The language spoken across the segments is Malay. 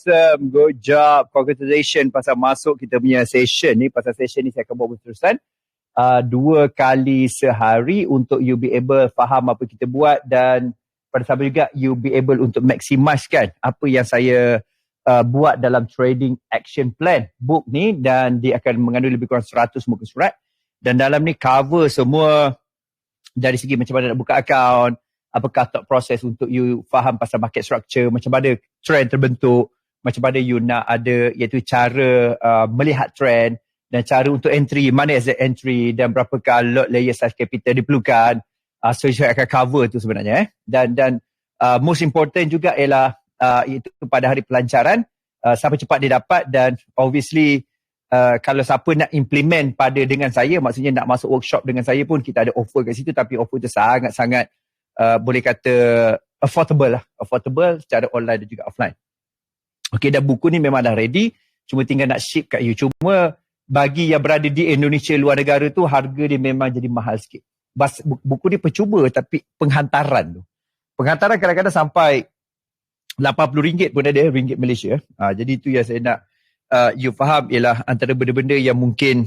Awesome, good job. Congratulations pasal masuk kita punya session ni. Pasal session ni saya akan buat berterusan 2 kali sehari untuk you be able faham apa kita buat, dan pada sama juga you be able untuk maximiskan apa yang saya buat dalam trading action plan book ni, dan dia akan mengandung lebih kurang 100 muka surat, dan dalam ni cover semua dari segi macam mana nak buka account, apakah thought process untuk you faham pasal market structure, macam mana trend terbentuk, macam mana you nak ada iaitu cara melihat trend, dan cara untuk entry, mana exit entry, dan berapakah lot layer size capital diperlukan. So saya akan cover tu sebenarnya. Dan most important juga ialah itu pada hari pelancaran, siapa cepat dia dapat, dan obviously kalau siapa nak implement dengan saya, maksudnya nak masuk workshop dengan saya pun, kita ada offer kat situ, tapi offer tu sangat-sangat boleh kata affordable secara online dan juga offline. Okey, dan buku ni memang dah ready, cuma tinggal nak ship kat you. Cuma bagi yang berada di Indonesia, luar negara tu, harga dia memang jadi mahal sikit. Buku ni percuma, tapi penghantaran kadang-kadang sampai RM80 pun ada, ringgit Malaysia. Jadi itu yang saya nak you faham, ialah antara benda-benda yang mungkin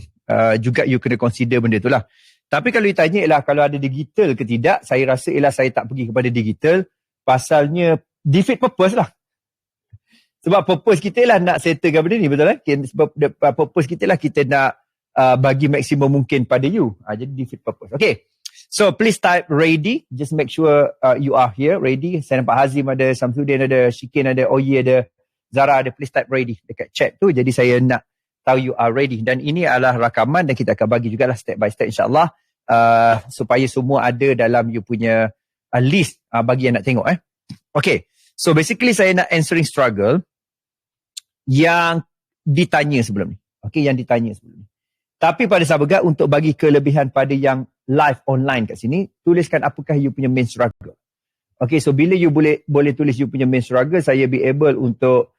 juga you kena consider benda tu lah. Tapi kalau ditanya ialah kalau ada digital ke tidak, saya rasa ialah saya tak pergi kepada digital, pasalnya defeat purpose lah. Sebab purpose kita lah nak settlekan benda ni, betul lah? Sebab purpose kita lah kita nak bagi maksimum mungkin pada you. Jadi defeat purpose. Okay. So please type ready. Just make sure you are here, ready. Saya nampak Hazim ada, Samsudin ada, Shikin ada, Oyi ada, Zara ada. Please type ready dekat chat tu. Jadi saya nak tahu you are ready. Dan ini adalah rakaman, dan kita akan bagi jugalah step by step insyaAllah, supaya semua ada dalam you punya list bagi yang nak tengok. Okay. So basically saya nak answering struggle yang ditanya sebelum ni. Okay, yang ditanya sebelum ni. Tapi pada sahabat, untuk bagi kelebihan pada yang live online kat sini, tuliskan apakah you punya main struggle. Okay, so bila you boleh tulis you punya main struggle, saya be able untuk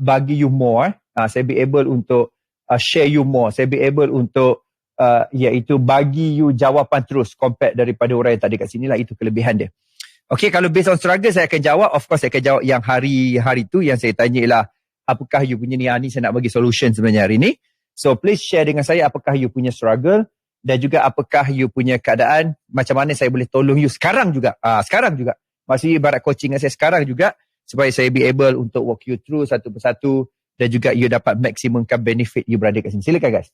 bagi you more. Saya be able untuk share you more. Saya be able untuk iaitu bagi you jawapan terus compared daripada orang yang tak ada kat sini lah. Itu kelebihan dia. Okay, kalau based on struggle saya akan jawab. Of course saya akan jawab yang hari tu yang saya tanya ialah apakah you punya ni saya nak bagi solution sebenarnya hari ni. So please share dengan saya apakah you punya struggle, dan juga apakah you punya keadaan, macam mana saya boleh tolong you sekarang juga. Sekarang juga. Maksudnya ibarat coaching dengan saya sekarang juga, supaya saya be able untuk walk you through satu persatu, dan juga you dapat maksimumkan benefit you berada kat sini. Silakan guys.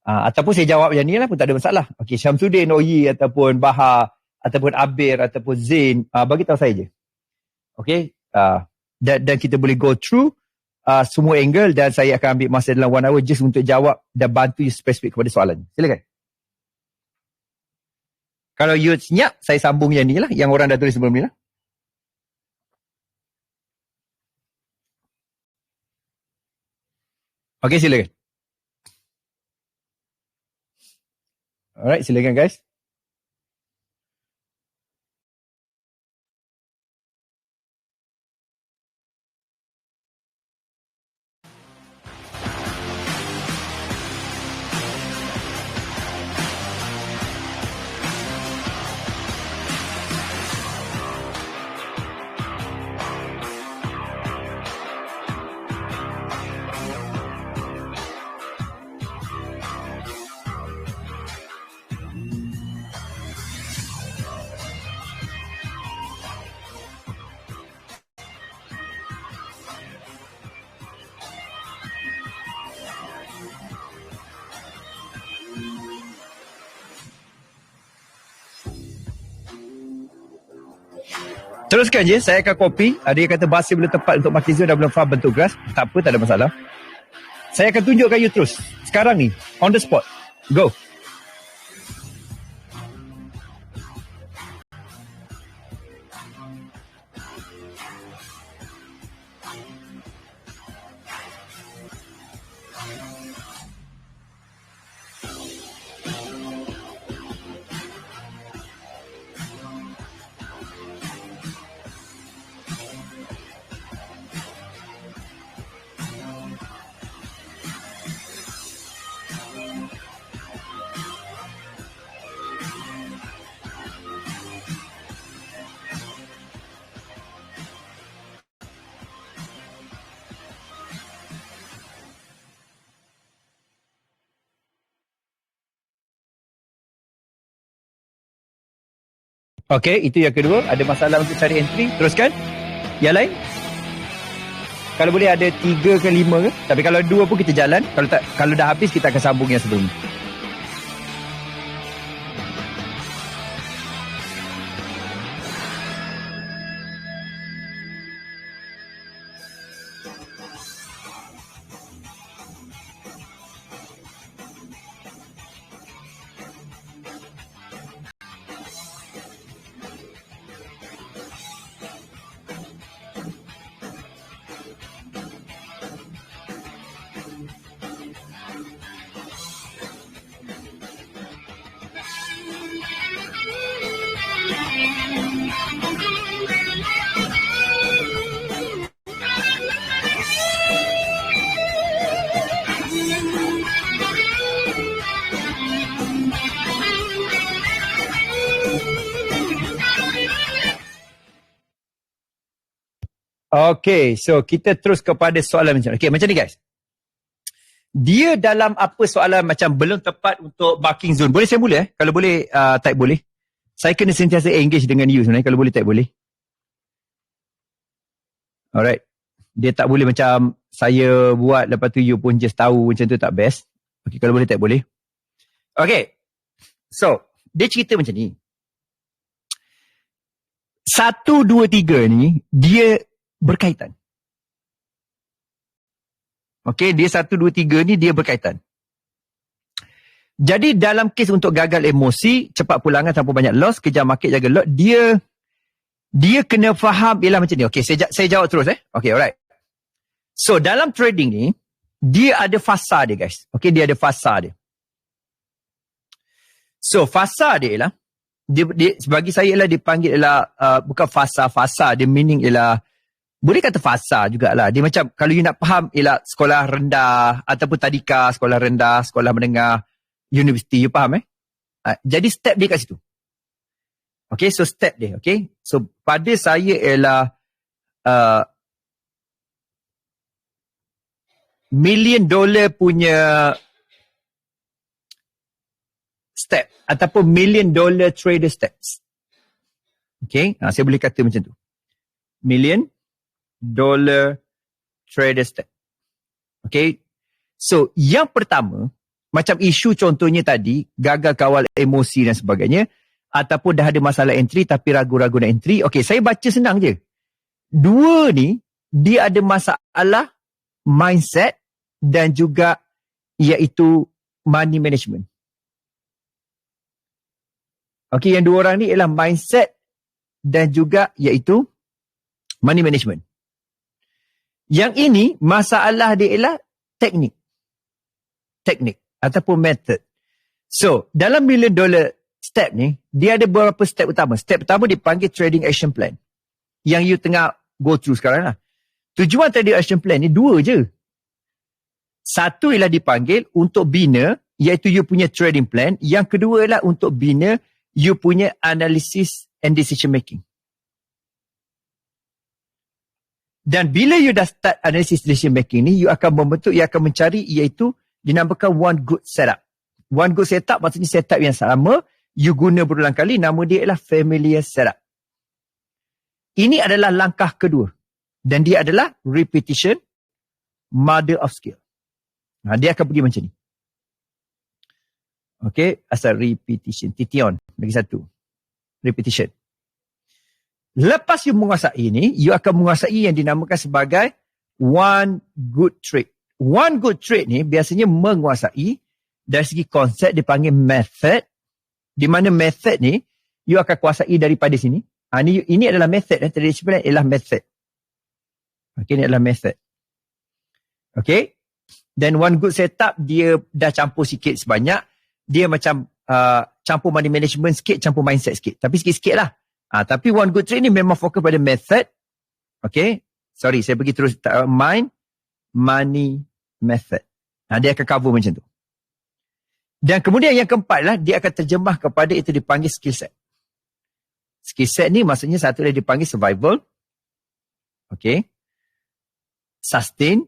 Ataupun saya jawab yang ni lah pun tak ada masalah. Okay, Syamsuddin, Oyi, ataupun Bahar, ataupun Abir, ataupun Zain, bagi tahu saya je. Okay. Dan kita boleh go through semua angle, dan saya akan ambil masa dalam 1 hour just untuk jawab dan bantu you spesifik kepada soalan. Silakan. Kalau you senyap, saya sambung yang ni lah, yang orang dah tulis sebelum ni lah. Okay, silakan. Alright, silakan guys. Teruskan je, saya akan copy. Ada yang kata bahasa belum tepat untuk markism dan belum faham bentuk graf. Tak apa, tak ada masalah. Saya akan tunjukkan you terus. Sekarang ni, on the spot. Go. Okey, itu yang kedua. Ada masalah untuk cari entry. Teruskan. Yang lain? Kalau boleh ada 3 ke 5 ke? Tapi kalau 2 pun kita jalan. Kalau dah habis, kita akan sambung yang sebelum ni. Okay, so kita terus kepada soalan macam ni. Okay, macam ni guys. Dia dalam apa soalan macam belum tepat untuk barking zone. Boleh saya mula Kalau boleh, type boleh. Saya kena sentiasa engage dengan you sebenarnya. Kalau boleh type boleh. Alright. Dia tak boleh macam saya buat lepas tu you pun just tahu macam tu tak best. Okay, kalau boleh type boleh. Okay. So, dia cerita macam ni. 1, 2, 3 ni, dia berkaitan. Okey, dia 1, 2, 3 ni dia berkaitan. Jadi dalam kes untuk gagal emosi, cepat pulangan tanpa banyak loss, kejar market jaga lot, dia kena faham ialah macam ni. Okey, saya jawab terus Okey, alright. So dalam trading ni, dia ada fasa dia guys. Okey, dia ada fasa dia. So fasa dia ialah dia bagi saya ialah dipanggil ialah bukan fasa, dia meaning ialah boleh kata fasa jugalah. Dia macam, kalau you nak faham, ialah sekolah rendah, ataupun tadika, sekolah rendah, sekolah menengah, universiti, you faham jadi step dia kat situ. Okay, so step dia, okay. So, pada saya ialah $1 million punya step, ataupun $1 million trader steps. Okay, saya boleh kata macam tu. $1 million trader step. Okay. So, yang pertama, macam isu contohnya tadi, gagal kawal emosi dan sebagainya, ataupun dah ada masalah entry tapi ragu-ragu nak entry. Okay, saya baca senang je. 2 ni, dia ada masalah mindset dan juga iaitu money management. Okay, yang 2 orang ni ialah mindset dan juga iaitu money management. Yang ini, masalah dia ialah teknik ataupun method. So, dalam $1 million step ni, dia ada beberapa step utama. Step pertama dipanggil trading action plan. Yang you tengah go through sekarang lah. Tujuan trading action plan ni 2 je. Satu ialah dipanggil untuk bina, iaitu you punya trading plan. Yang kedua ialah untuk bina you punya analysis and decision making. Dan bila you dah start analysis decision making ni, you akan membentuk, you akan mencari iaitu dinamakan one good setup. One good setup maksudnya setup yang sama, you guna berulang kali, nama dia ialah familiar setup. Ini adalah langkah kedua. Dan dia adalah repetition, mother of skill. Dia akan pergi macam ni. Okay, asal repetition, tition, lagi satu. Repetition. Lepas you menguasai ini, you akan menguasai yang dinamakan sebagai one good trade. One good trade ni biasanya menguasai dari segi konsep dipanggil method, di mana method ni you akan kuasai daripada sini. Ini adalah method. Traditional adalah method. Okay, ini adalah method. Okay. Dan one good setup, dia dah campur sikit sebanyak. Dia macam campur money management sikit, campur mindset sikit. Tapi sikit-sikit lah. Tapi one good trade ni memang fokus pada method. Okay. Sorry, saya pergi terus. Mind, money, method. Dia akan cover macam tu. Dan kemudian yang keempat lah, dia akan terjemah kepada itu dipanggil skill set. Skill set ni maksudnya satu dia dipanggil survival. Okay. Sustain.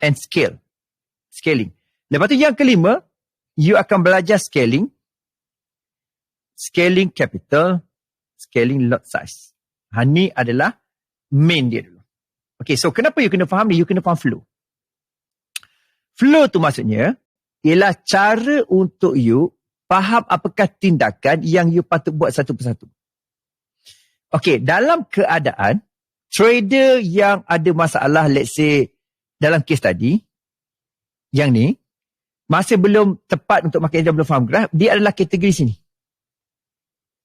And scale. Scaling. Lepas tu yang kelima, you akan belajar scaling. scaling capital, scaling lot size. Ni adalah main dia dulu. Okay, so kenapa you kena faham ni? You kena faham flow. Flow tu maksudnya ialah cara untuk you faham apakah tindakan yang you patut buat satu persatu. Okay, dalam keadaan trader yang ada masalah, let's say dalam kes tadi, yang ni, masih belum tepat untuk market dia belum faham graf, dia adalah kategori sini.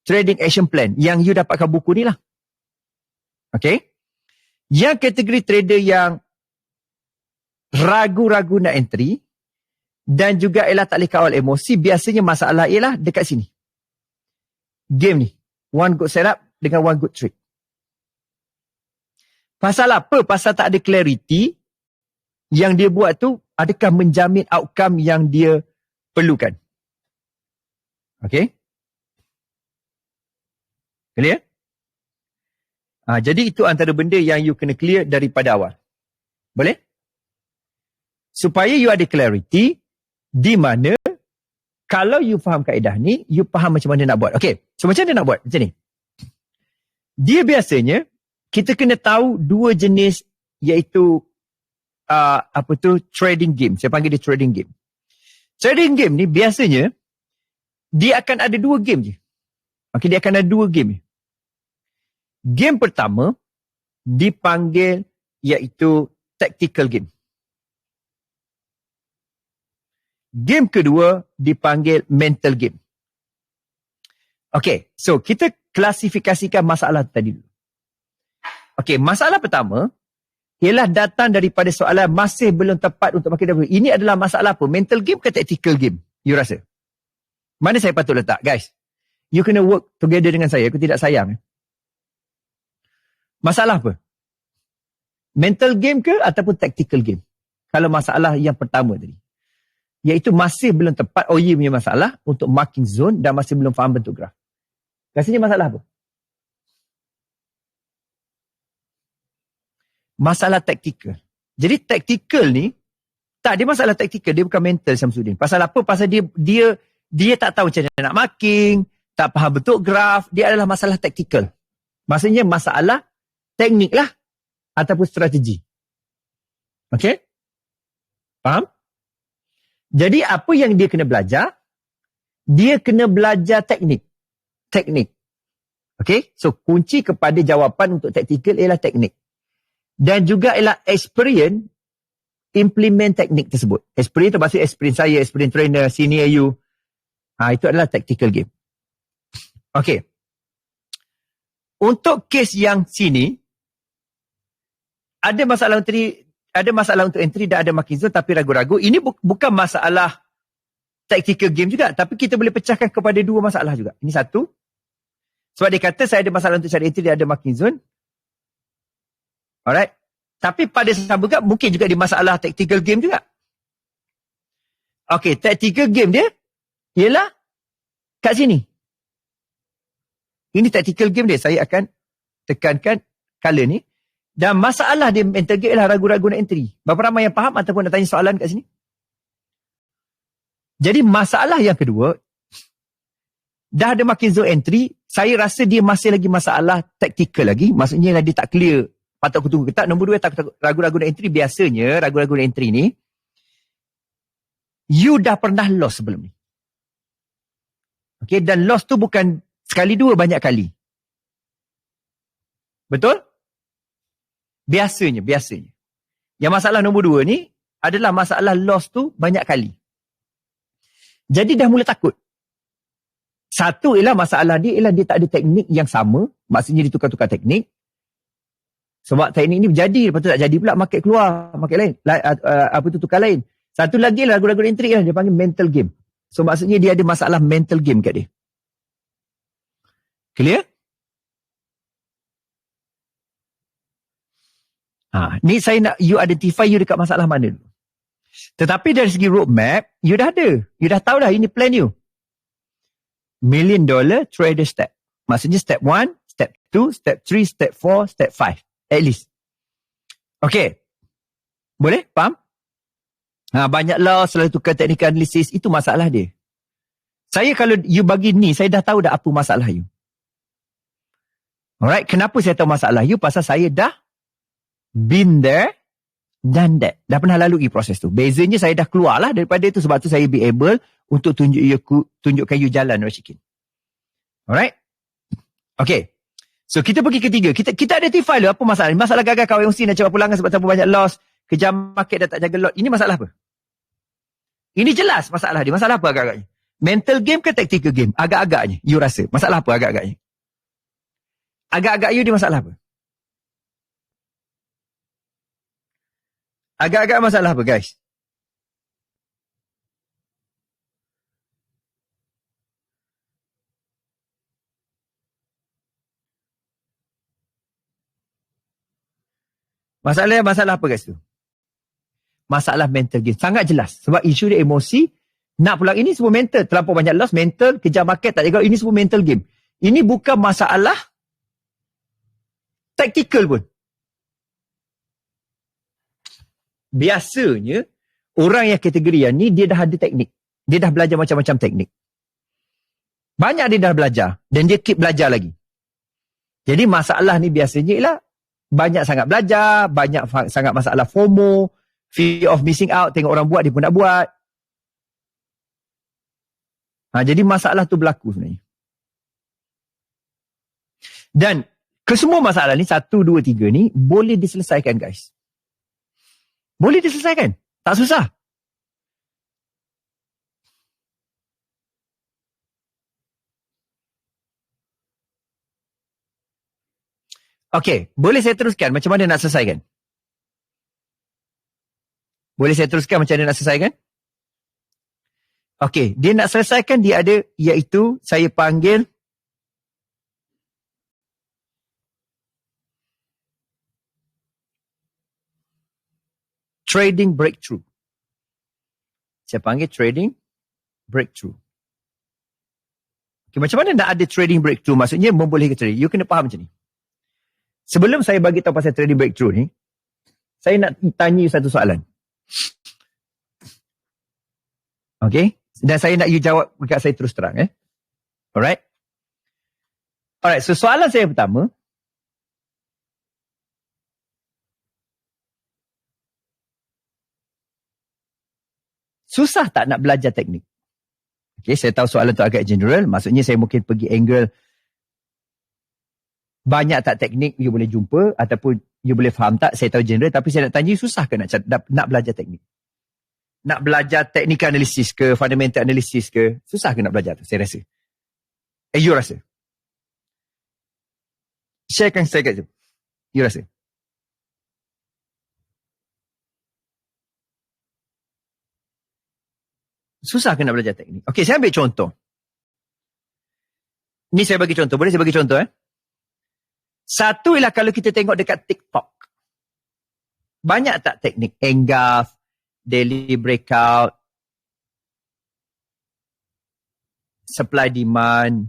Trading action plan, yang you dapatkan buku ni lah. Okay. Yang kategori trader yang ragu-ragu nak entry, dan juga ialah tak boleh kawal emosi, biasanya masalah ialah dekat sini. Game ni, one good setup dengan one good trade. Pasal apa? Pasal tak ada clarity yang dia buat tu, adakah menjamin outcome yang dia perlukan. Okay? Clear? Jadi itu antara benda yang you kena clear daripada awal. Boleh? Supaya you ada clarity di mana kalau you faham kaedah ni, you faham macam mana nak buat. Okay, so macam mana nak buat? Macam ni. Dia biasanya, kita kena tahu dua jenis iaitu trading game. Saya panggil dia trading game. Trading game ni biasanya dia akan ada dua game je. Okay, dia akan ada dua game. Game pertama dipanggil iaitu tactical game. Game kedua dipanggil mental game. Okay, so kita klasifikasikan masalah tadi dulu. Okay, masalah pertama ialah datang daripada soalan masih belum tepat untuk market W. Ini adalah masalah apa? Mental game ke tactical game? You rasa? Mana saya patut letak? Guys, you kena work together dengan saya. Aku tidak sayang. Masalah apa? Mental game ke ataupun tactical game? Kalau masalah yang pertama tadi. Iaitu masih belum tepat OE punya masalah untuk marking zone dan masih belum faham bentuk graf. Rasanya masalah apa? Masalah taktikal. Jadi taktikal ni, dia masalah taktikal, dia bukan mental Syamsuddin. Pasal apa? Pasal dia tak tahu macam mana nak marking, tak faham bentuk graf, dia adalah masalah taktikal. Maksudnya masalah teknik lah ataupun strategi. Okay? Faham? Jadi apa yang dia kena belajar? Dia kena belajar teknik. Teknik. Okay? So kunci kepada jawapan untuk taktikal ialah teknik. Dan juga ialah experience implement teknik tersebut. Experience tu maksud experience saya, experience trainer, senior you. Itu adalah tactical game. Okay. Untuk kes yang sini, ada masalah untuk entry dan ada marking zone tapi ragu-ragu. Ini bukan masalah tactical game juga, tapi kita boleh pecahkan kepada dua masalah juga. Ini satu. Sebab dia kata saya ada masalah untuk cari entry dan ada marking zone. Alright. Tapi pada sama juga mungkin juga di masalah tactical game juga. Okay, tactical game dia ialah kat sini. Ini tactical game dia. Saya akan tekankan color ni. Dan masalah dia mental game ialah ragu-ragu nak entry. Berapa ramai yang faham ataupun nak tanya soalan kat sini? Jadi masalah yang kedua, dah ada marking zone entry, saya rasa dia masih lagi masalah tactical lagi. Maksudnya dia tak clear. Patut aku tunggu ke tak? Nombor 2, takut ragu-ragu nak entry. Biasanya ragu-ragu nak entry ni, you dah pernah loss sebelum ni. Okay, dan loss tu bukan sekali dua, banyak kali. Betul? Biasanya. Yang masalah nombor 2 ni adalah masalah loss tu banyak kali. Jadi dah mula takut. Satu ialah masalah dia ialah dia tak ada teknik yang sama. Maksudnya dia tukar-tukar teknik. Sebab teknik ni jadi, lepas tu tak jadi pula market keluar, market lain. Tukar lain. Satu lagi lah ragu-ragu entry lah, dia panggil mental game. So maksudnya dia ada masalah mental game kat dia. Clear? Ni saya nak you identify you dekat masalah mana dulu. Tetapi dari segi roadmap, you dah ada. You dah tahu dah ini plan you. $1 million trader step. Maksudnya step 1, step 2, step 3, step 4, step 5. At least. Okay. Boleh? Faham? Banyak loss, selalu tukar technical analysis. Itu masalah dia. Saya kalau you bagi ni, saya dah tahu dah apa masalah you. Alright, kenapa saya tahu masalah you? Pasal saya dah been there, done that. Dah pernah lalui proses tu. Bezanya saya dah keluar lah daripada itu. Sebab tu saya be able untuk tunjukkan you jalan, Rashikin. Alright? Okay. So, kita pergi ketiga. Kita identify lah apa masalah. Masalah gagal kahwin mesti nak cepat pulangan sebab terlalu banyak loss. Kejam market dah tak jaga lot. Ini masalah apa? Ini jelas masalah dia. Masalah apa agak-agaknya? Mental game ke tactical game? Agak-agaknya. You rasa. Masalah apa agak-agaknya? Agak-agak you dia masalah apa? Agak-agak masalah apa, guys? Masalah apa, guys tu? Masalah mental game. Sangat jelas. Sebab isu dia emosi. Nak pulang ini semua mental. Terlampau banyak loss, mental, kejar market, tak jaga. Ini semua mental game. Ini bukan masalah tactical pun. Biasanya, orang yang kategori yang ni, dia dah ada teknik. Dia dah belajar macam-macam teknik. Banyak dia dah belajar. Dan dia keep belajar lagi. Jadi masalah ni biasanya ialah banyak sangat belajar, banyak sangat masalah FOMO, fear of missing out, tengok orang buat, dia pun nak buat. Jadi masalah tu berlaku sebenarnya. Dan kesemua masalah ni, 1, 2, 3 ni, boleh diselesaikan, guys. Boleh diselesaikan. Tak susah. Okey, boleh saya teruskan macam mana nak selesaikan? Boleh saya teruskan macam mana nak selesaikan? Okey, dia nak selesaikan dia ada iaitu saya panggil trading breakthrough. Saya panggil trading breakthrough. Okay, macam mana nak ada trading breakthrough? Maksudnya membolehkan trading. You kena faham macam ni. Sebelum saya bagi tahu pasal trading breakthrough ni, saya nak tanya satu soalan. Okay? Dan saya nak you jawab dekat saya terus terang. Alright? Alright, so soalan saya pertama, susah tak nak belajar teknik? Okay, saya tahu soalan tu agak general. Maksudnya saya mungkin pergi angle banyak tak teknik you boleh jumpa ataupun you boleh faham tak, saya tahu general, tapi saya nak tanya susah ke nak belajar teknik? Nak belajar technical analysis ke, fundamental analysis ke? Susah ke nak belajar tu, saya rasa. You rasa? Sharekan saya kat tu. You rasa? Susah ke nak belajar teknik? Okay, saya ambil contoh. Ni saya bagi contoh. Boleh saya bagi contoh? Satu ialah kalau kita tengok dekat TikTok. Banyak tak teknik engulf, daily breakout, supply demand,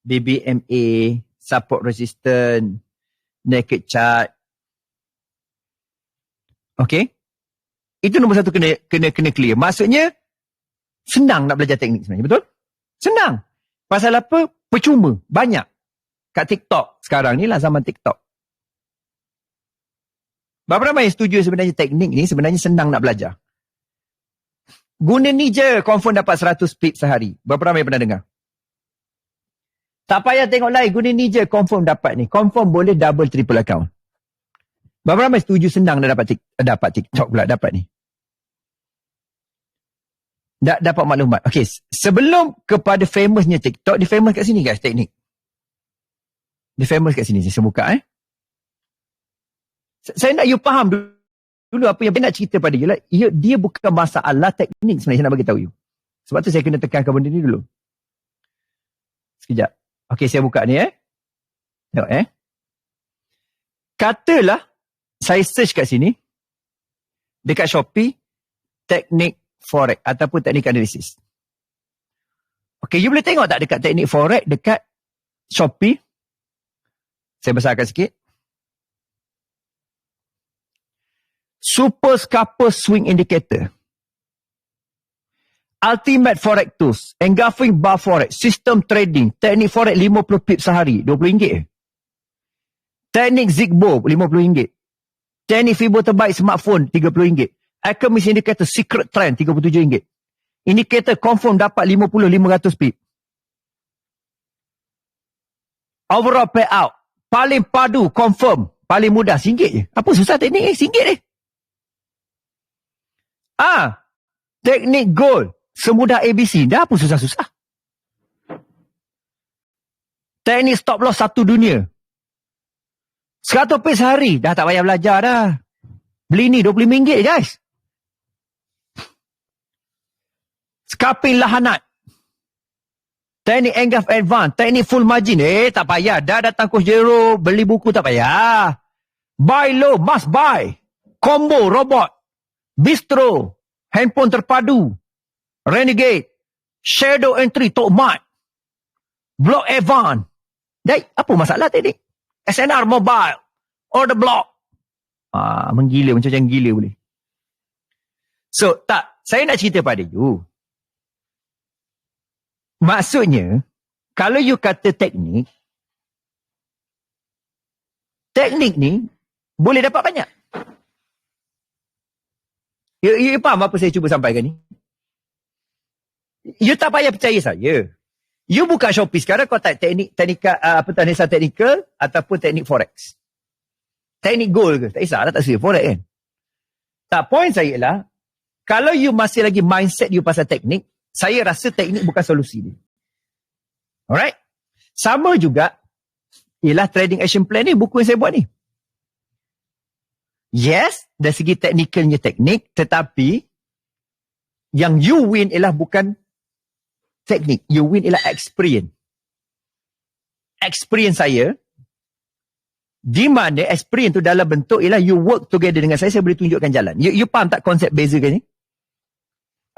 BBMA, support resistance, naked chart. Okay? Itu nombor satu kena clear. Maksudnya, senang nak belajar teknik sebenarnya. Betul? Senang. Pasal apa? Percuma. Banyak. Kat TikTok. Sekarang ni lah zaman TikTok. Berapa ramai yang setuju sebenarnya teknik ni sebenarnya senang nak belajar? Guna ni je confirm dapat 100 pips sehari. Berapa ramai yang pernah dengar? Tak payah tengok lain. Guna ni je confirm dapat ni. Confirm boleh double triple account. Berapa ramai setuju senang nak dapat TikTok pula dapat ni? Dapat maklumat. Okay, sebelum kepada famousnya TikTok, dia famous kat sini guys, teknik. Dia famous kat sini. Saya buka Saya nak you faham dulu apa yang saya nak cerita pada you lah. Dia bukan masalah teknik sebenarnya, saya nak bagi tahu you. Sebab tu saya kena tekankan benda ni dulu. Sekejap. Okay, saya buka ni Tengok Katalah saya search kat sini dekat Shopee teknik forex ataupun teknik analisis. Okay, you boleh tengok tak dekat teknik forex dekat Shopee? Saya besarkan sikit. Super Scalper Swing Indicator. Ultimate Forex Tools, Engulfing Bar Forex, System Trading, Teknik Forex 50 pip sehari, RM20. Teknik Zigbo, RM50. Teknik Fibo terbaik smartphone, RM30. Alchemist Indicator Secret Trend, RM37. Indicator confirm dapat 50-500 pip. Overall payout, paling padu, confirm, paling mudah, RM1 je. Apa susah teknik ni? RM1 ni. Teknik gold, semudah ABC. Dah apa susah-susah? Teknik stop loss satu dunia. 100 pip sehari. Dah tak payah belajar dah. Beli ni RM25 guys. Scalping lahanat. Teknik Engulf Advance. Teknik full margin. Tak payah. Dah datang Coach Jero. Beli buku tak payah. Buy low, must buy. Combo, robot. Bistro. Handphone terpadu. Renegade. Shadow entry, Tok Mat. Block Advance. Apa masalah teknik? SNR Mobile. Order block. Menggila. Macam gila boleh. So, saya nak cerita pada you. Maksudnya, kalau you kata teknik ni boleh dapat banyak. You faham apa saya cuba sampaikan ni? You tak payah percaya saya. You buka Shopee sekarang, kau tak teknikal teknikal ataupun teknik forex. Teknik gold ke? Tak kisah lah, tak serius forex kan? Tak, point saya lah, kalau you masih lagi mindset you pasal teknik, saya rasa teknik bukan solusi dia. Alright? Sama juga, ialah trading action plan ni, buku yang saya buat ni. Yes, dari segi teknikalnya teknik, tetapi yang you win ialah bukan teknik. You win ialah experience. Experience saya, di mana experience tu dalam bentuk ialah you work together dengan saya boleh tunjukkan jalan. You faham tak konsep beza kan ni?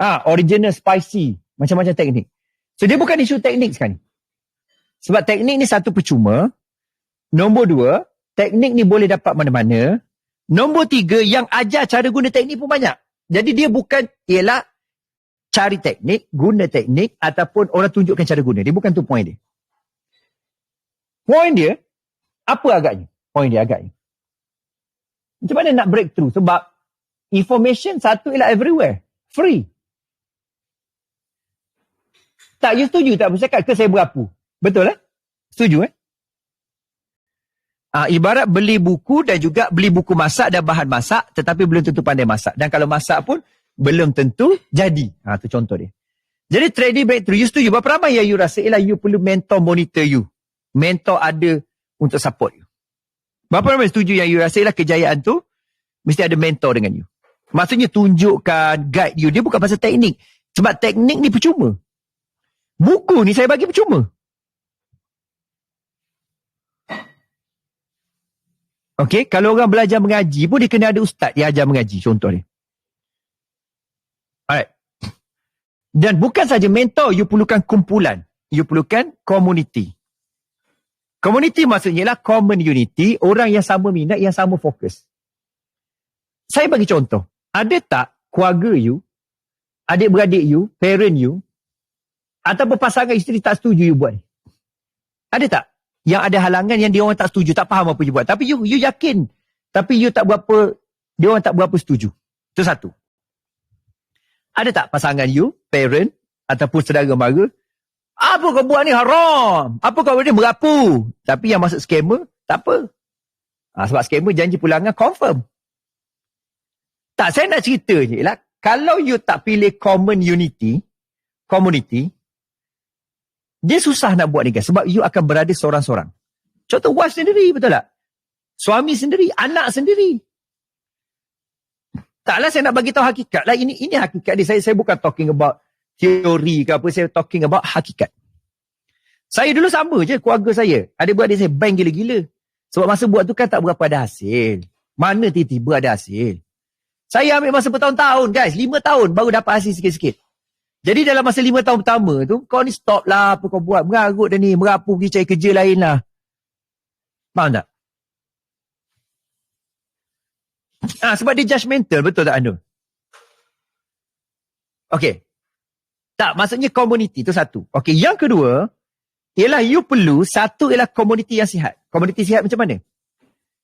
Original, spicy, macam-macam teknik. So dia bukan isu teknik sekarang. Sebab teknik ni satu percuma. Nombor dua, teknik ni boleh dapat mana-mana. Nombor tiga, yang ajar cara guna teknik pun banyak. Jadi dia bukan ialah cari teknik, guna teknik ataupun orang tunjukkan cara guna. Dia bukan tu point dia. Point dia, apa agaknya? Point dia agaknya. Macam mana nak breakthrough? Sebab information satu ialah everywhere. Free. Tak, you setuju tak bercakap ke saya berapu? Betul lah? Setuju ibarat beli buku dan juga beli buku masak dan bahan masak, tetapi belum tentu pandai masak. Dan kalau masak pun, belum tentu jadi. Tu contoh dia. Jadi trading breakthrough, you setuju? Berapa ramai yang you rasa ialah you perlu mentor monitor you? Mentor ada untuk support you. Berapa ramai setuju yang you rasa ialah kejayaan tu, mesti ada mentor dengan you? Maksudnya tunjukkan, guide you. Dia bukan pasal teknik. Sebab teknik ni percuma. Buku ni saya bagi percuma. Okay, kalau orang belajar mengaji pun dia kena ada ustaz yang ajar mengaji, contoh dia. Alright. Dan bukan saja mentor, you perlukan kumpulan. You perlukan community. Community maksudnya lah common unity, orang yang sama minat, yang sama fokus. Saya bagi contoh. Ada tak keluarga you, adik-beradik you, parent you, ataupun pasangan isteri tak setuju you buat ni? Ada tak? Yang ada halangan yang dia orang tak setuju, tak faham apa you buat. Tapi you yakin. Tapi you tak berapa, dia orang tak berapa setuju. Itu satu. Ada tak pasangan you, parent, ataupun saudara mara, apa kau buat ni haram? Apa kau buat ni merapu? Tapi yang masuk scammer, tak apa. Sebab scammer janji pulangan confirm. Tak, saya nak cerita je lah. Kalau you tak pilih common unity, community, dia susah nak buat ni guys. Sebab you akan berada seorang-seorang. Contoh wife sendiri, betul tak? Suami sendiri, anak sendiri. Taklah saya nak bagi tahu hakikat lah. Ini hakikat dia. Saya bukan talking about teori ke apa. Saya talking about hakikat. Saya dulu sama je keluarga saya. Adik-beradik saya bank gila-gila. Sebab masa buat tu kan tak berapa ada hasil. Mana tiba-tiba ada hasil. Saya ambil masa bertahun-tahun guys. 5 tahun baru dapat hasil sikit-sikit. Jadi dalam masa 5 tahun pertama tu, kau ni stop lah apa kau buat. Mengarut dah ni, merapu pergi cari kerja lain lah. Faham tak? Sebab dia judgemental, betul tak Anul? Okay. Tak, maksudnya komuniti tu satu. Okey, yang kedua, ialah you perlu, satu ialah komuniti yang sihat. Komuniti sihat macam mana?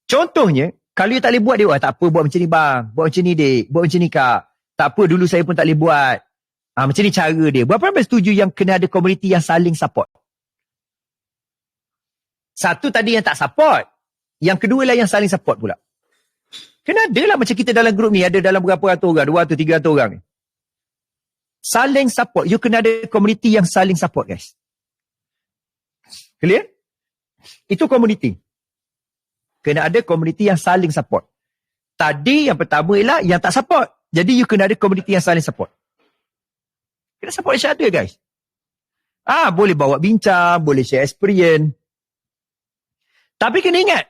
Contohnya, kalau you tak boleh buat dia, tak apa buat macam ni bang, buat macam ni dek, buat macam ni kak. Tak apa, dulu saya pun tak boleh buat. Macam ni cara dia. Berapa ramai setuju yang kena ada komuniti yang saling support? Satu tadi yang tak support. Yang kedua lah yang saling support pula. Kena ada lah macam kita dalam grup ni, ada dalam berapa ratus orang, 200, 300 orang ni. Saling support. You kena ada komuniti yang saling support, guys. Clear? Itu komuniti. Kena ada komuniti yang saling support. Tadi yang pertama ialah yang tak support. Jadi you kena ada komuniti yang saling support. Kena support each other, guys. Boleh bawa bincang, boleh share experience. Tapi kena ingat.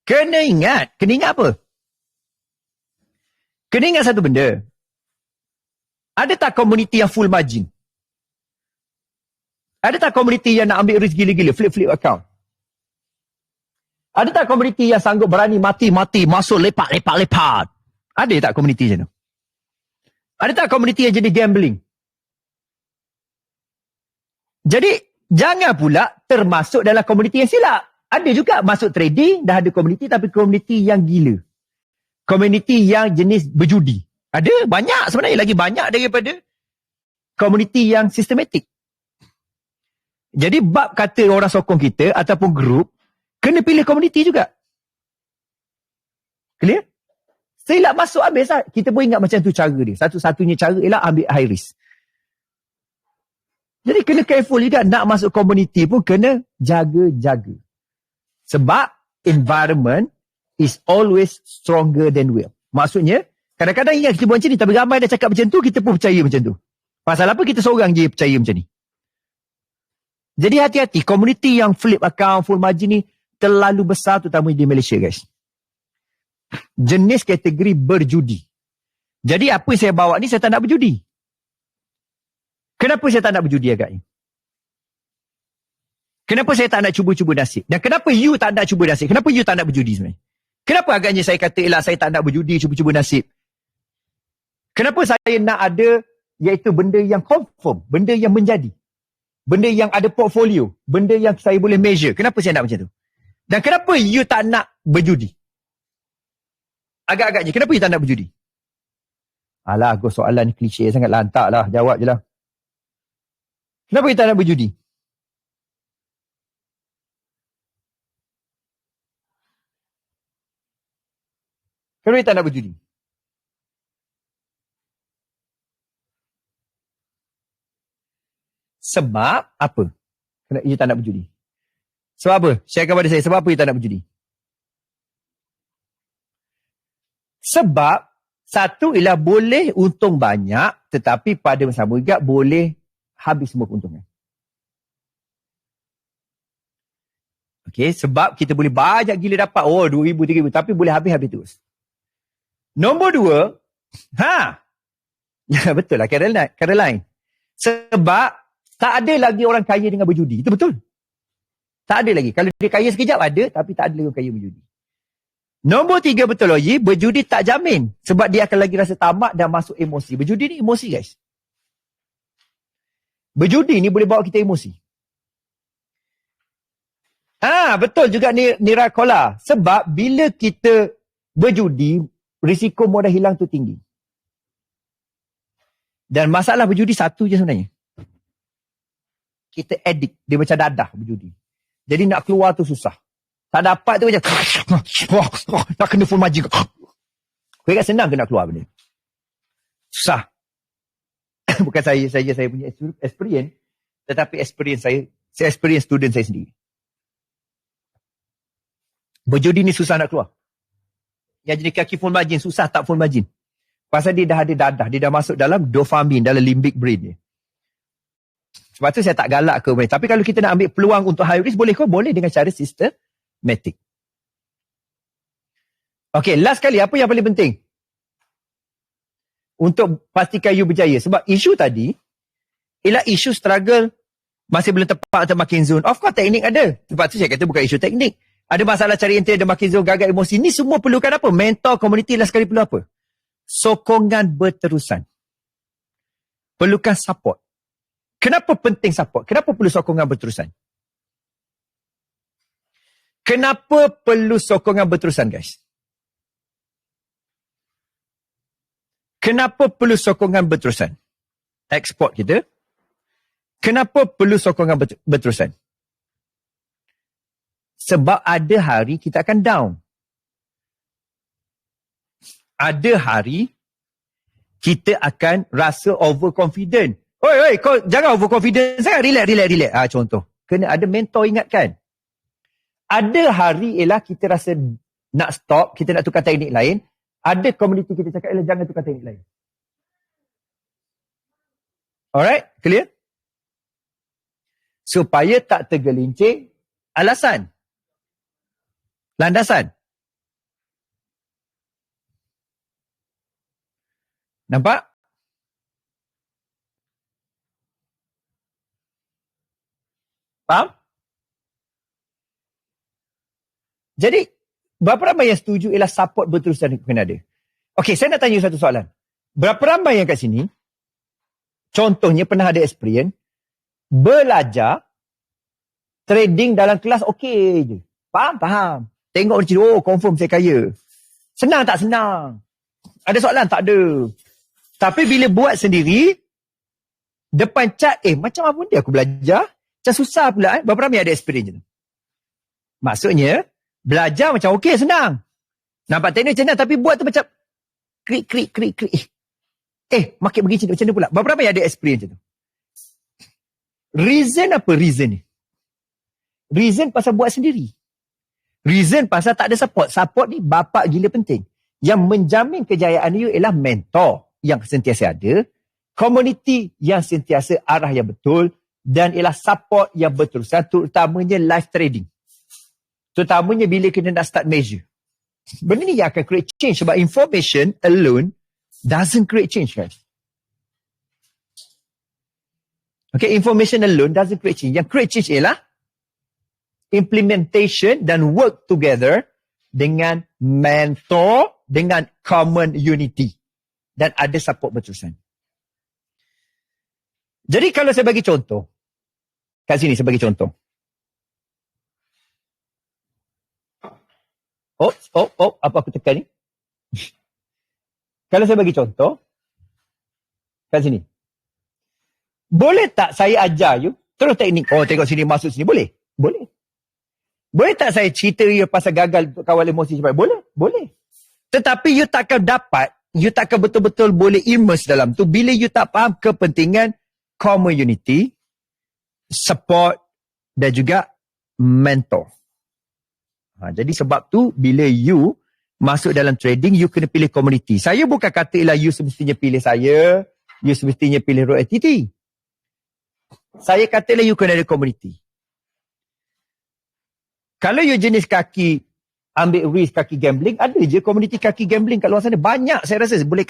Kena ingat apa? Kena ingat satu benda. Ada tak komuniti yang full margin? Ada tak komuniti yang nak ambil risk gila-gila, flip account? Ada tak komuniti yang sanggup berani mati, masuk lepak? Ada tak komuniti macam tu? Ada tak komuniti yang jadi gambling? Jadi, jangan pula termasuk dalam komuniti yang silap. Ada juga masuk trading, dah ada komuniti, tapi komuniti yang gila. Komuniti yang jenis berjudi. Ada, banyak sebenarnya, lagi banyak daripada komuniti yang sistematik. Jadi, bab kata orang sokong kita ataupun grup, kena pilih komuniti juga. Clear? Silap masuk habis lah. Kita pun ingat macam tu cara dia. Satu-satunya cara ialah ambil high risk. Jadi kena careful juga nak masuk komuniti pun kena jaga-jaga. Sebab environment is always stronger than will. Maksudnya, kadang-kadang ingat kita buat macam ni, tapi ramai dah cakap macam tu, kita pun percaya macam tu. Pasal apa kita seorang je percaya macam ni? Jadi hati-hati, komuniti yang flip account, full margin ni terlalu besar, terutama di Malaysia, guys. Jenis kategori berjudi. Jadi apa yang saya bawa ni, saya tak nak berjudi. Kenapa saya tak nak berjudi agaknya? Kenapa saya tak nak cuba-cuba nasib? Dan kenapa you tak nak cuba nasib? Kenapa you tak nak berjudi sebenarnya? Kenapa agaknya saya kata, saya tak nak berjudi, cuba-cuba nasib? Kenapa saya nak ada, iaitu benda yang confirm, benda yang menjadi, benda yang ada portfolio, benda yang saya boleh measure? Kenapa saya nak macam tu? Dan kenapa you tak nak berjudi? Agak-agaknya, kenapa you tak nak berjudi? Alah, soalan ni klise sangat, lantak lah, jawab je lah. Kenapa you tak nak berjudi? Kenapa you tak nak berjudi? Sebab apa? Kenapa you tak nak berjudi? Sebab apa? Share kepada saya. Sebab apa you tak nak berjudi? Sebab satu ialah boleh untung banyak, tetapi pada masa sama juga boleh habis semua keuntungan. Okey, sebab kita boleh banyak gila dapat. 2,000, 3,000. Tapi boleh habis-habis terus. Nombor 2. Ya, betul lah Caroline. Sebab tak ada lagi orang kaya dengan berjudi. Itu betul. Tak ada lagi. Kalau dia kaya sekejap ada, tapi tak ada lagi orang kaya berjudi. Nombor 3 betul lagi, berjudi tak jamin. Sebab dia akan lagi rasa tamak dan masuk emosi. Berjudi ni emosi, guys. Berjudi ni boleh bawa kita emosi. Betul juga Nirakola. Sebab bila kita berjudi, risiko mudah hilang tu tinggi. Dan masalah berjudi satu je sebenarnya. Kita addict. Dia macam dadah berjudi. Jadi nak keluar tu susah. Tak dapat tu macam nak kena full margin. Kau ingat senang ke nak keluar benda? Susah. Bukan saya punya experience, tetapi experience saya experience student saya sendiri. Berjudi ni susah nak keluar. Yang jadi kaki full margin susah tak full margin. Pasal dia dah ada dadah, dia dah masuk dalam dopamine, dalam limbic brain dia. Sebab tu saya tak galak ke. Tapi kalau kita nak ambil peluang untuk high risk, boleh ke? Boleh dengan cara systematic. Okay, last kali, apa yang paling penting? Untuk pastikan you berjaya. Sebab isu tadi, ialah isu struggle, masih belum tepat atau makin zone. Of course, teknik ada. Sebab tu saya kata bukan isu teknik. Ada masalah cari entry, ada makin zone, gagal emosi. Ni semua perlukan apa? Mentor, community, last kali perlu apa? Sokongan berterusan. perlukan support. Kenapa penting support? Kenapa perlu sokongan berterusan? Kenapa perlu sokongan berterusan, guys? Kenapa perlu sokongan berterusan? Ekspor kita. Kenapa perlu sokongan berterusan? Sebab ada hari kita akan down. Ada hari kita akan rasa overconfident. Oi, kau jangan overconfident sangat. Relax. Contoh. Kena ada mentor ingatkan. Ada hari ialah kita rasa nak stop, kita nak tukar teknik lain. Ada komuniti kita cakap, jangan tukar teknik lain. Alright, clear? Supaya tak tergelincir, alasan. Landasan. Nampak? Faham? Jadi, berapa ramai yang setuju ialah support berterusan kena ada? Okey, saya nak tanya satu soalan. Berapa ramai yang kat sini, contohnya pernah ada experience, belajar, trading dalam kelas okey je. Faham. Tengok macam, confirm saya kaya. Senang tak senang? Ada soalan? Tak ada. Tapi bila buat sendiri, depan cat, macam apa dia aku belajar? Macam susah pula. Berapa ramai ada experience tu? Maksudnya, belajar macam okey, senang. Nampak teknik macam tapi buat tu macam krik. Makin begini macam mana pula? Berapa ramai ada experience tu? Reason apa reason ni? Reason pasal buat sendiri. Reason pasal tak ada support. Support ni bapak gila penting. Yang menjamin kejayaan you ialah mentor yang sentiasa ada, community yang sentiasa arah yang betul, dan ialah support yang berterusan, terutamanya live trading. Terutamanya bila kita nak start measure. Benda ni yang akan create change sebab information alone doesn't create change, guys. Okay, information alone doesn't create change. Yang create change ialah implementation dan work together dengan mentor, dengan common unity. Dan ada support berterusan. Jadi kalau saya bagi contoh, kat sini saya bagi contoh. Apa aku tekan ni? Kalau saya bagi contoh, kat sini. Boleh tak saya ajar you terus teknik? Tengok sini, masuk sini. Boleh? Boleh. Boleh tak saya cerita you pasal gagal untuk kawal emosi cepat? Boleh. Tetapi you takkan dapat, you takkan betul-betul boleh immerse dalam tu bila you tak faham kepentingan community, support dan juga mentor. Jadi sebab tu bila you masuk dalam trading, you kena pilih community. Saya bukan kata ialah you semestinya pilih saya, you semestinya pilih Road FTT. Saya kata ialah you kena ada community. Kalau you jenis kaki ambil risk, kaki gambling, ada je community kaki gambling kat luar sana. Banyak saya rasa. Boleh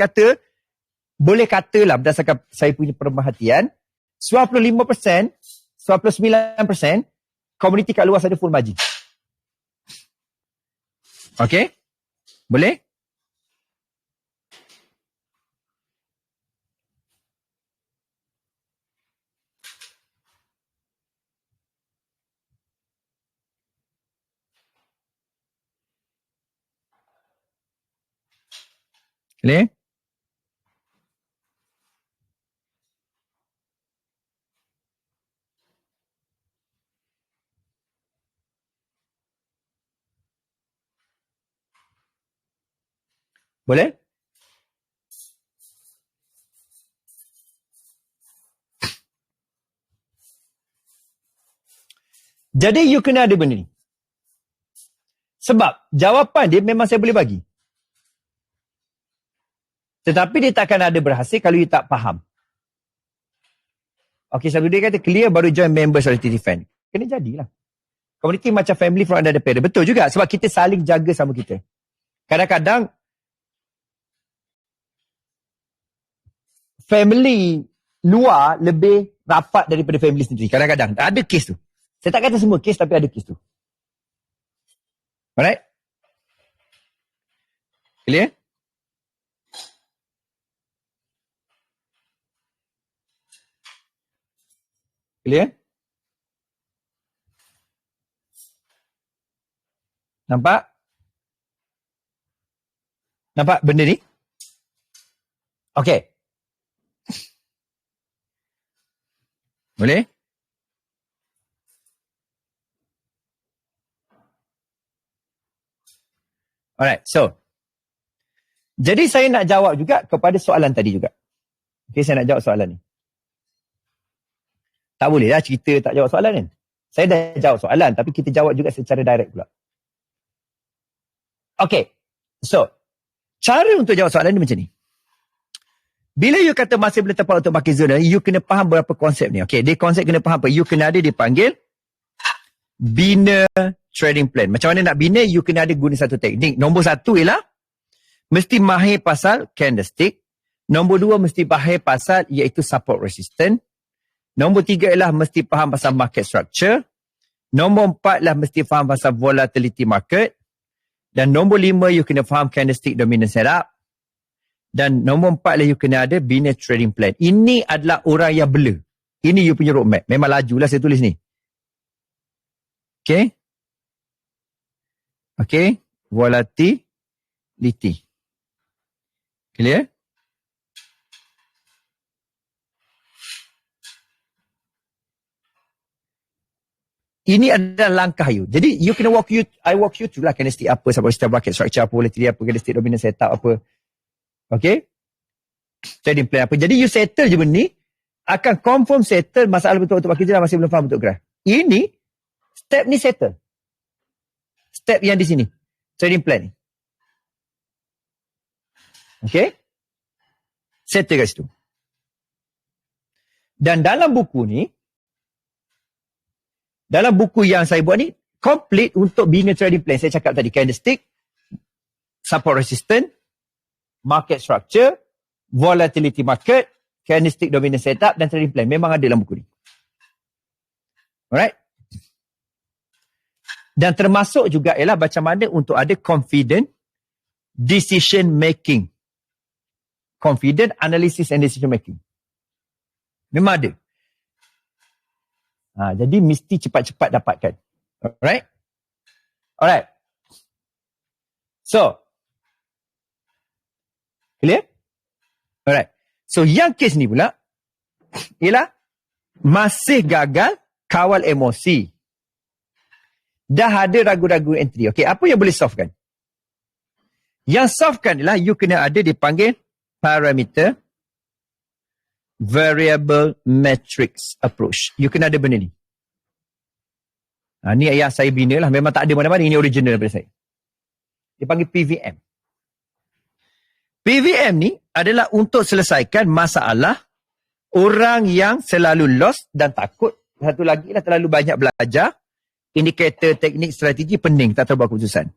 katalah berdasarkan saya punya pemerhatian, 95%, 99% community kat luar sana full margin. Okay? Boleh? Boleh? Boleh? Jadi you kena ada benda ni. Sebab jawapan dia memang saya boleh bagi. Tetapi dia takkan ada berhasil kalau you tak faham. Okay, selalu dia kata clear baru join member Solidarity Fan. Kena jadilah. Community macam family from another parent. Betul juga sebab kita saling jaga sama kita. Kadang-kadang family luar lebih rapat daripada family sendiri. Kadang-kadang ada kes tu. Saya tak kata semua kes tapi ada kes tu. Alright? Clear? Clear? Nampak? Nampak benda ni? Okay. Boleh? Alright, so. Jadi saya nak jawab juga kepada soalan tadi juga. Okay, saya nak jawab soalan ni. Tak boleh lah cerita tak jawab soalan kan? Saya dah jawab soalan, tapi kita jawab juga secara direct pula. Okay, so. Cara untuk jawab soalan ni macam ni. Bila you kata masih belum tepat untuk pakai zona, you kena faham berapa konsep ni. Okay, dia konsep kena faham apa? You kena ada dipanggil bina trading plan. Macam mana nak bina? You kena ada guna satu teknik. Nombor satu ialah mesti mahir pasal candlestick. Nombor dua mesti mahir pasal iaitu support resistance. Nombor tiga ialah mesti faham pasal market structure. Nombor empat ialah mesti faham pasal volatility market. Dan nombor lima you kena faham candlestick dominant setup. Dan nombor empat lah you kena ada bina trading plan. Ini adalah orang yang bela. Ini you punya roadmap. Memang laju lah saya tulis ni. Okay. Okay. Volatility. Clear? Ini adalah langkah you. Jadi you kena I walk you through lah candlestick apa, support system, market structure apa, volatility apa, candlestick dominant setup apa. Okay? Trading plan apa. Jadi you settle je benda ni, akan confirm settle masalah betul untuk pakai je masih belum faham untuk graph. Ini, step ni settle. Step yang di sini. Trading plan ni. Okay? Settle kat situ. Dan dalam buku ni, dalam buku yang saya buat ni, complete untuk bina trading plan. Saya cakap tadi, candlestick, support resistance, market structure, volatility market, candlestick dominant setup dan trading plan. Memang ada dalam buku ni. Alright? Dan termasuk juga ialah macam mana untuk ada confident decision making. Confident analysis and decision making. Memang ada. Jadi mesti cepat-cepat dapatkan. Alright? Alright. So, clear? Alright. So, yang kes ni pula ialah masih gagal kawal emosi. Dah ada ragu-ragu entry. Okay, apa yang boleh solvekan? Yang solvekan ialah you kena ada dipanggil parameter variable matrix approach. You kena ada benda ni. Ni yang saya bina lah. Memang tak ada mana-mana. Ini original daripada saya. Dia panggil PVM. PVM ni adalah untuk selesaikan masalah orang yang selalu lost dan takut. Satu lagi lah terlalu banyak belajar. Indikator, teknik, strategi pening. Tak tahu buat keputusan.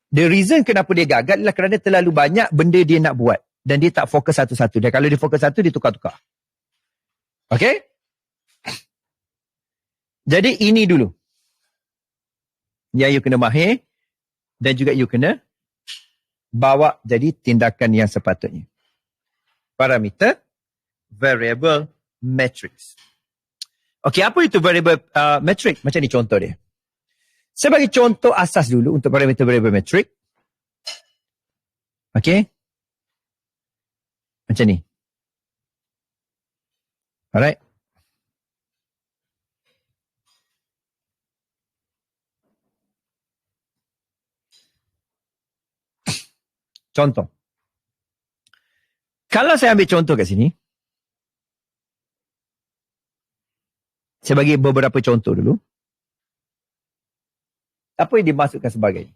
The reason kenapa dia gagal adalah kerana terlalu banyak benda dia nak buat. Dan dia tak fokus satu-satu. Dan kalau dia fokus satu, dia tukar-tukar. Okay? Jadi ini dulu. Yang you kena mahir. Dan juga you kena bawa jadi tindakan yang sepatutnya. Parameter variable matrix. Okay, apa itu variable matrix? Macam ni contoh dia. Saya bagi contoh asas dulu untuk parameter variable matrix. Okay. Macam ni. Alright. Contoh. Kalau saya ambil contoh kat sini. Saya bagi beberapa contoh dulu. Apa yang dimasukkan sebagai?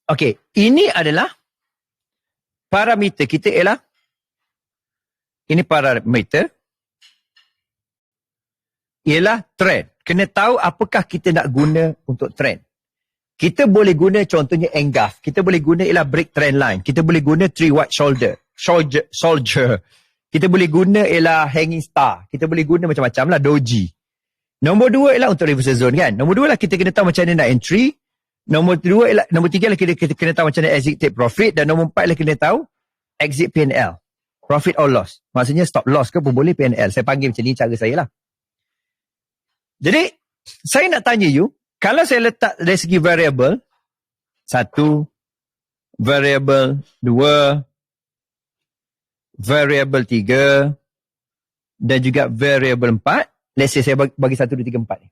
Okey, ini adalah parameter kita ialah ini parameter ialah trend. Kena tahu apakah kita nak guna untuk trend. Kita boleh guna contohnya engulf. Kita boleh guna ialah break trend line. Kita boleh guna three white soldier. Kita boleh guna ialah hanging star. Kita boleh guna macam-macam lah doji. Nombor dua ialah untuk reversal zone kan. Nombor dua lah kita kena tahu macam mana nak entry. Nombor tiga lah kita kena tahu macam mana exit take profit. Dan nombor empat lah kena tahu exit P&L. Profit or loss. Maksudnya stop loss ke pun boleh PNL. Saya panggil macam ni cara saya lah. Jadi, saya nak tanya you, kalau saya letak dari segi variable, 1, variable 2, variable 3, dan juga variable 4, let's say saya bagi 1, 2, 3, 4 ni.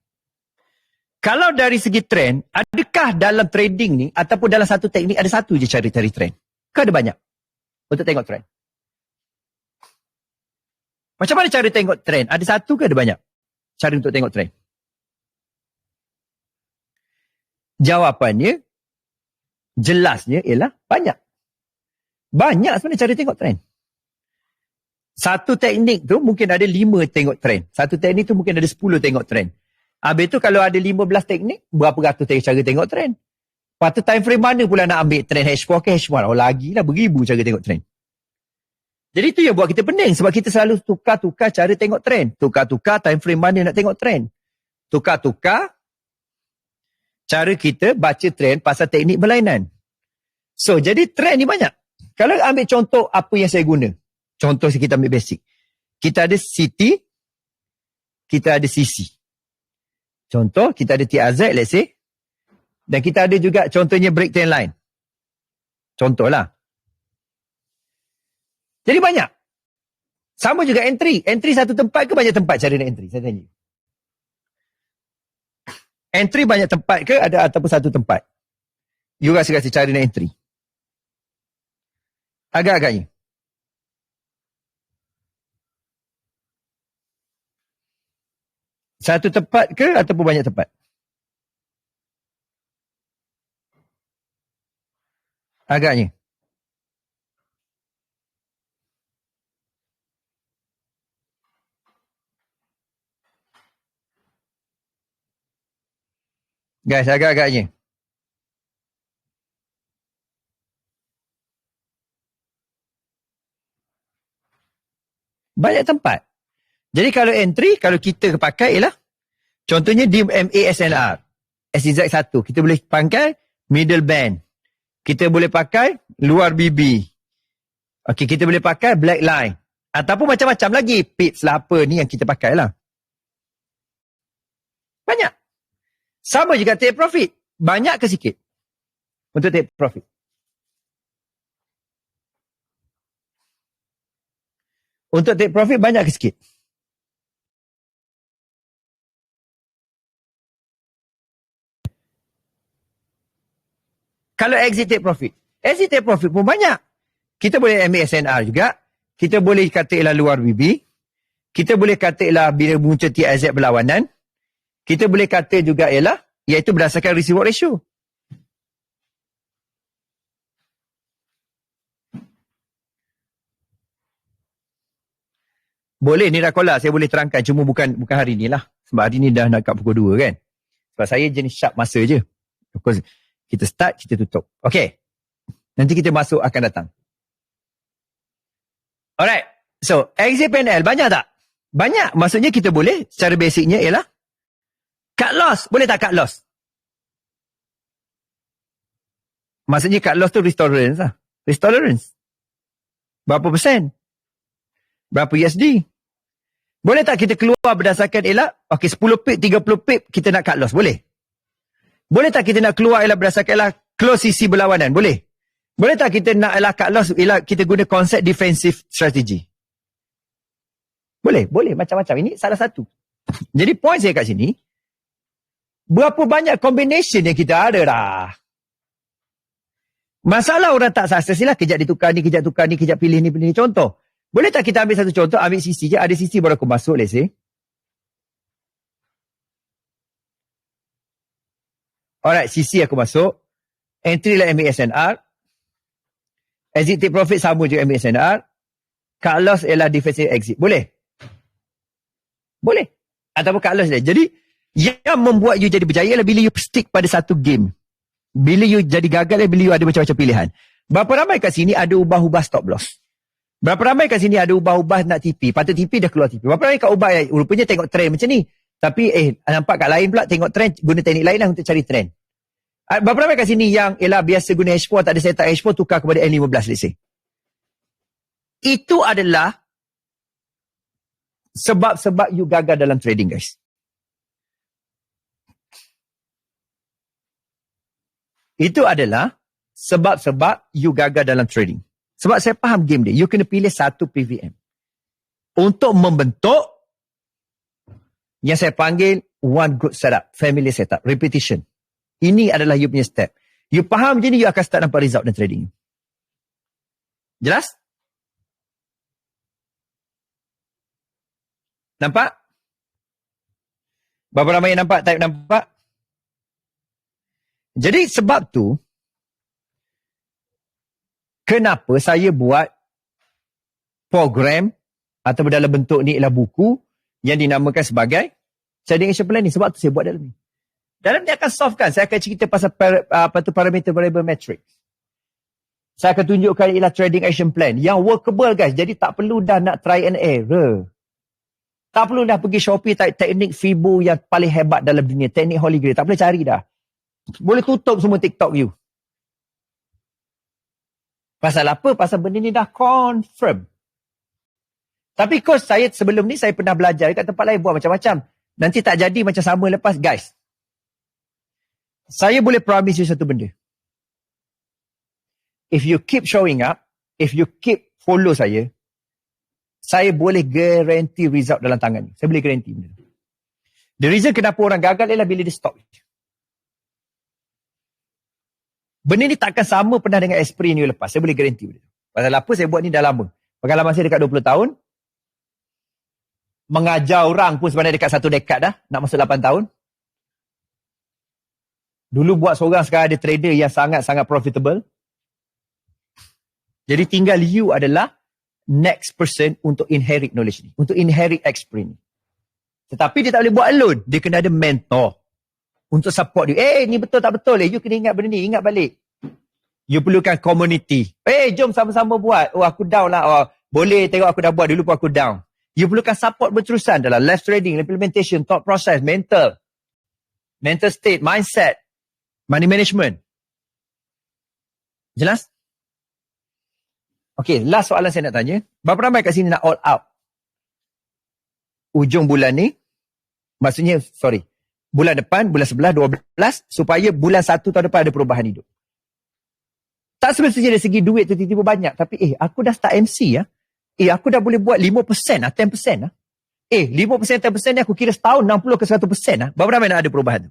Kalau dari segi trend, adakah dalam trading ni, ataupun dalam satu teknik, ada satu je cara cari trend? Ke ada banyak untuk tengok trend? Macam mana cara tengok trend? Ada satu ke ada banyak cara untuk tengok trend? Jawapannya, jelasnya ialah banyak. Banyak sebenarnya cara tengok trend. Satu teknik tu mungkin ada 5 tengok trend. Satu teknik tu mungkin ada 10 tengok trend. Habis tu kalau ada 15 teknik, berapa ratus cara tengok trend? Lepas tu time frame mana pula nak ambil trend H4 ke H1? Oh lagilah beribu cara tengok trend. Jadi tu yang buat kita pening sebab kita selalu tukar-tukar cara tengok trend. Tukar-tukar time frame mana nak tengok trend. Tukar-tukar cara kita baca trend pasal teknik berlainan. So, jadi trend ni banyak. Kalau ambil contoh apa yang saya guna. Contoh kita ambil basic. Kita ada CT, kita ada CC. Contoh, kita ada TRZ, let's say. Dan kita ada juga contohnya break trend line. Contohlah. Jadi banyak. Sama juga entry. Entry satu tempat ke banyak tempat cara nak entry? Saya tanya. Entry banyak tempat ke ada ataupun satu tempat? You rasa-rasa cara nak entry? Agak-agaknya. Satu tempat ke ataupun banyak tempat? Agaknya. Guys, agak-agaknya. Banyak tempat. Jadi kalau entry, kalau kita pakai ialah, contohnya di MASNR, SZ1, kita boleh pakai middle band. Kita boleh pakai luar BB. Okey, kita boleh pakai black line. Ataupun macam-macam lagi. Pips lah apa ni yang kita pakai lah. Banyak. Sama juga take profit. Banyak ke sikit? Untuk take profit. Untuk take profit banyak ke sikit? Kalau exit take profit. Exit take profit pun banyak. Kita boleh MASNR juga. Kita boleh kata ialah luar BB. Kita boleh kata ialah bila muncul TRZ berlawanan. Kita boleh kata juga ialah, iaitu berdasarkan risk reward ratio. Boleh ni Rakola, saya boleh terangkan. Cuma bukan hari ni lah. Sebab hari ni dah nak kat pukul 2 kan. Sebab saya jenis sharp masa je. Of course, kita start, kita tutup. Okay. Nanti kita masuk akan datang. Alright. So, exit PNL banyak tak? Banyak. Maksudnya kita boleh, secara basicnya ialah cut loss. Boleh tak cut loss? Maksudnya cut loss tu risk tolerance lah. Risk tolerance. Berapa persen? Berapa USD? Boleh tak kita keluar berdasarkan ialah, okay, 10 pip, 30 pip, kita nak cut loss? Boleh. Boleh tak kita nak keluar ialah berdasarkan ialah close CC berlawanan? Boleh. Boleh tak kita nak ialah cut loss ialah kita guna konsep defensive strategy? Boleh. Boleh. Macam-macam. Ini salah satu. Jadi point saya kat sini, berapa banyak combination yang kita ada dah. Masalah orang tak sukses lah. Kejap ditukar ni, kejap tukar ni, kejap pilih ni, pilih ni. Contoh. Boleh tak kita ambil satu contoh, ambil CC je. Ada CC baru aku masuk, let's say. Alright, CC aku masuk. Entry lah MASNR. Exit take profit sama juga MASNR. Cut loss ialah defensive exit. Boleh? Boleh. Ataupun cut loss dia. Jadi, yang membuat you jadi berjaya adalah bila you stick pada satu game. Bila you jadi gagal, bila you ada macam-macam pilihan. Berapa ramai kat sini ada ubah-ubah stop loss? Berapa ramai kat sini ada ubah-ubah nak TP? Patut TP dah keluar TP. Berapa ramai kat ubah yang rupanya tengok trend macam ni? Tapi nampak kat lain pula tengok trend, guna teknik lain lah untuk cari trend. Berapa ramai kat sini yang ialah biasa guna H4, tak ada setup H4, tukar kepada N15 let's say. Itu adalah sebab-sebab you gagal dalam trading, guys. Itu adalah sebab-sebab you gagal dalam trading. Sebab saya faham game dia. You kena pilih satu PVM. Untuk membentuk yang saya panggil one good setup, family setup, repetition. Ini adalah you punya step. You faham je ni, you akan start nampak result dalam trading. Jelas? Nampak? Berapa ramai yang nampak? Type nampak? Jadi sebab tu, kenapa saya buat program atau dalam bentuk ni ialah buku yang dinamakan sebagai Trading Action Plan ni. Sebab tu saya buat dalam ni. Dalam ni akan solvekan. Saya akan cerita pasal parameter variable matrix. Saya akan tunjukkan ialah Trading Action Plan yang workable, guys. Jadi tak perlu dah nak try and error. Tak perlu dah pergi Shopee teknik Fibo yang paling hebat dalam dunia. Teknik Holy Grail. Tak boleh cari dah. Boleh tutup semua TikTok you. Pasal apa? Pasal benda ni dah confirm. Tapi course saya sebelum ni saya pernah belajar kat tempat lain buat macam-macam. Nanti tak jadi macam sama lepas. Guys, saya boleh promise you satu benda. If you keep showing up, if you keep follow saya boleh guarantee result dalam tangan ni. Saya boleh guarantee benda. The reason kenapa orang gagal ialah bila dia stop. Benda ni takkan sama pernah dengan experience ni lepas. Saya boleh guarantee benda. Pasal apa saya buat ni dah lama. Pengalaman saya dekat 20 tahun. Mengajar orang pun sebenarnya dekat 1 dekad dah. Nak masuk 8 tahun. Dulu buat seorang, sekarang ada trader yang sangat-sangat profitable. Jadi tinggal you adalah next person untuk inherit knowledge ni. Untuk inherit experience ni. Tetapi dia tak boleh buat alone. Dia kena ada mentor. Untuk support dia. Ni betul tak betul. You kena ingat benda ni. Ingat balik. You perlukan community. Jom sama-sama buat. Aku down lah. Boleh tengok aku dah buat. Dulu pun aku down. You perlukan support berterusan dalam live trading, implementation, thought process, mental state, mindset, money management. Jelas? Okay, last soalan saya nak tanya. Berapa ramai kat sini nak all out? Ujung bulan ni, maksudnya, bulan depan, bulan 11, 12, supaya bulan 1 tahun depan ada perubahan hidup. Tak semestinya dari segi duit tu tiba-tiba banyak. Tapi aku dah start MC ya. Aku dah boleh buat 5% lah, 10% lah. 5%, 10% ni aku kira setahun 60 ke 100% lah. Berapa ramai nak ada perubahan tu?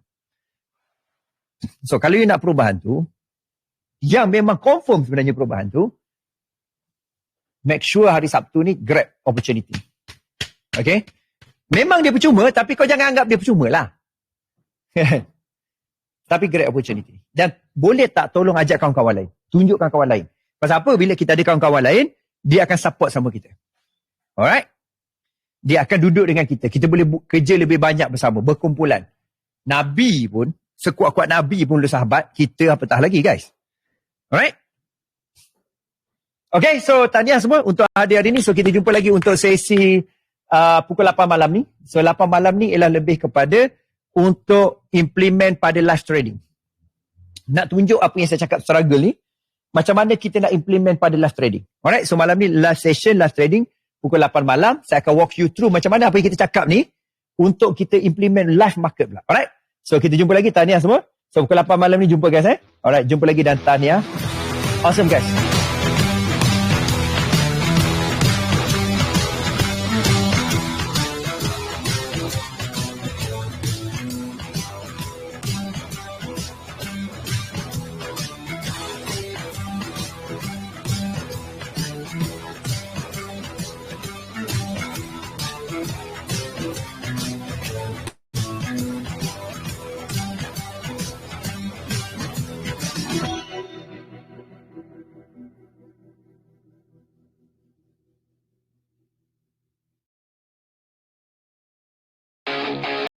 So kalau you nak perubahan tu, yang memang confirm sebenarnya perubahan tu, make sure hari Sabtu ni grab opportunity. Okay? Memang dia percuma, tapi kau jangan anggap dia percuma lah. Tapi great opportunity. Dan boleh tak tolong ajak kawan-kawan lain. Tunjukkan kawan lain. Pasal apa? Bila kita ada kawan-kawan lain, dia akan support sama kita. Alright? Dia akan duduk dengan kita. Kita boleh kerja lebih banyak bersama. Berkumpulan. Nabi pun, sekuat-kuat Nabi pun lu sahabat, kita apatah lagi guys. Alright? Okay, so tahniah semua untuk hari ni. So kita jumpa lagi untuk sesi pukul 8 malam ni. So 8 malam ni ialah lebih kepada untuk implement pada live trading. Nak tunjuk apa yang saya cakap struggle ni, macam mana kita nak implement pada live trading. Alright, so malam ni live session, live trading, pukul 8 malam, saya akan walk you through macam mana apa yang kita cakap ni, untuk kita implement live market pula. Alright, so kita jumpa lagi, tahniah semua. So pukul 8 malam ni jumpa guys Alright, jumpa lagi dan tahniah. Awesome guys.